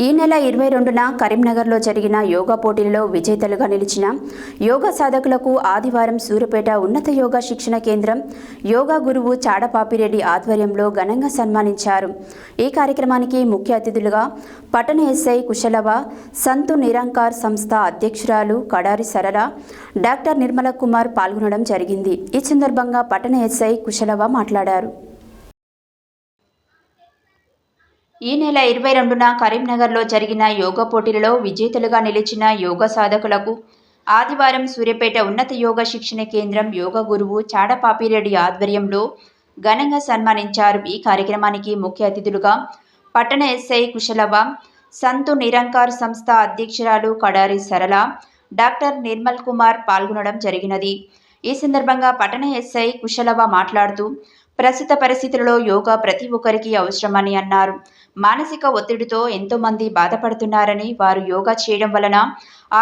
ఈ నెల 22న కరీంనగర్లో జరిగిన యోగా పోటీలలో విజేతలుగా నిలిచిన యోగా సాధకులకు ఆదివారం సూర్యాపేట ఉన్నత యోగా శిక్షణ కేంద్రం యోగా గురువు చాడపాపిరెడ్డి ఆధ్వర్యంలో ఘనంగా సన్మానించారు. ఈ కార్యక్రమానికి ముఖ్య అతిథులుగా పట్టణ ఎస్ఐ కుశలవ, సంతు నిరంకార్ సంస్థ అధ్యక్షురాలు కడారి సరళ, డాక్టర్ నిర్మల కుమార్ పాల్గొనడం జరిగింది. ఈ సందర్భంగా పట్టణ ఎస్ఐ కుశలవ మాట్లాడారు. ఈ నెల 22న కరీంనగర్లో జరిగిన యోగా పోటీలలో విజేతలుగా నిలిచిన యోగా సాధకులకు ఆదివారం సూర్యాపేట ఉన్నత యోగా శిక్షణ కేంద్రం యోగా గురువు చాడపాపిరెడ్డి ఆధ్వర్యంలో ఘనంగా సన్మానించారు. ఈ కార్యక్రమానికి ముఖ్య అతిథులుగా పట్టణ ఎస్ఐ కుశలవ, సంతు నిరంకార్ సంస్థ అధ్యక్షురాలు కడారి సరళ, డాక్టర్ నిర్మల్ కుమార్ పాల్గొనడం జరిగినది. ఈ సందర్భంగా పట్టణ ఎస్ఐ కుశలవ మాట్లాడుతూ ప్రస్తుత పరిస్థితులలో యోగా ప్రతి ఒక్కరికి అవసరమని అన్నారు. మానసిక ఒత్తిడితో ఎంతోమంది బాధపడుతున్నారని, వారు యోగా చేయడం వలన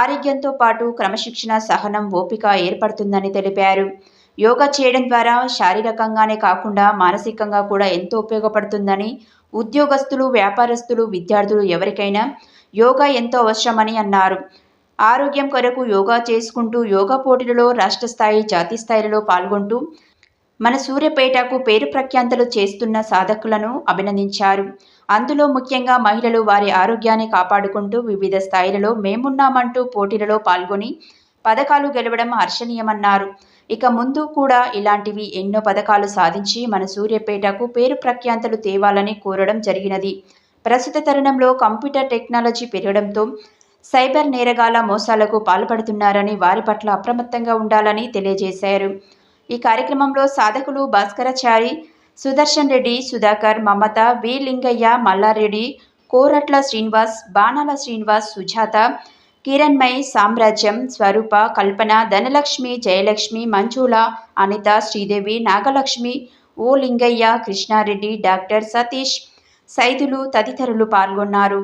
ఆరోగ్యంతో పాటు క్రమశిక్షణ, సహనం, ఓపిక ఏర్పడుతుందని తెలిపారు. యోగా చేయడం ద్వారా శారీరకంగానే కాకుండా మానసికంగా కూడా ఎంతో ఉపయోగపడుతుందని, ఉద్యోగస్తులు, వ్యాపారస్తులు, విద్యార్థులు ఎవరికైనా యోగా ఎంతో అవసరమని అన్నారు. ఆరోగ్యం కొరకు యోగా చేసుకుంటూ యోగా పోటీలలో రాష్ట్ర స్థాయి, జాతీయ స్థాయిలలో పాల్గొంటూ మన సూర్యాపేటకు పేరు ప్రఖ్యాతలు చేస్తున్న సాధకులను అభినందించారు. అందులో ముఖ్యంగా మహిళలు వారి ఆరోగ్యాన్ని కాపాడుకుంటూ వివిధ స్థాయిలలో మేమున్నామంటూ పోటీలలో పాల్గొని పథకాలు గెలవడం హర్షణీయమన్నారు. ఇక ముందు కూడా ఇలాంటివి ఎన్నో పథకాలు సాధించి మన సూర్యాపేటకు పేరు ప్రఖ్యాతలు తేవాలని కోరడం జరిగినది. ప్రస్తుత తరుణంలో కంప్యూటర్ టెక్నాలజీ పెరగడంతో సైబర్ నేరగాళ్ల మోసాలకు పాల్పడుతున్నారని, వారి పట్ల అప్రమత్తంగా ఉండాలని తెలియజేశారు. ఈ కార్యక్రమంలో సాధకులు భాస్కరాచారి, సుదర్శన్ రెడ్డి, సుధాకర్, మమత, వి లింగయ్య, మల్లారెడ్డి, కోరట్ల శ్రీనివాస్, బాణాల శ్రీనివాస్, సుజాత, కిరణ్మయ్, సామ్రాజ్యం, స్వరూప, కల్పన, ధనలక్ష్మి, జయలక్ష్మి, మంజుల, అనిత, శ్రీదేవి, నాగలక్ష్మి, ఓ లింగయ్య, కృష్ణారెడ్డి, డాక్టర్ సతీష్, సైదులు తదితరులు పాల్గొన్నారు.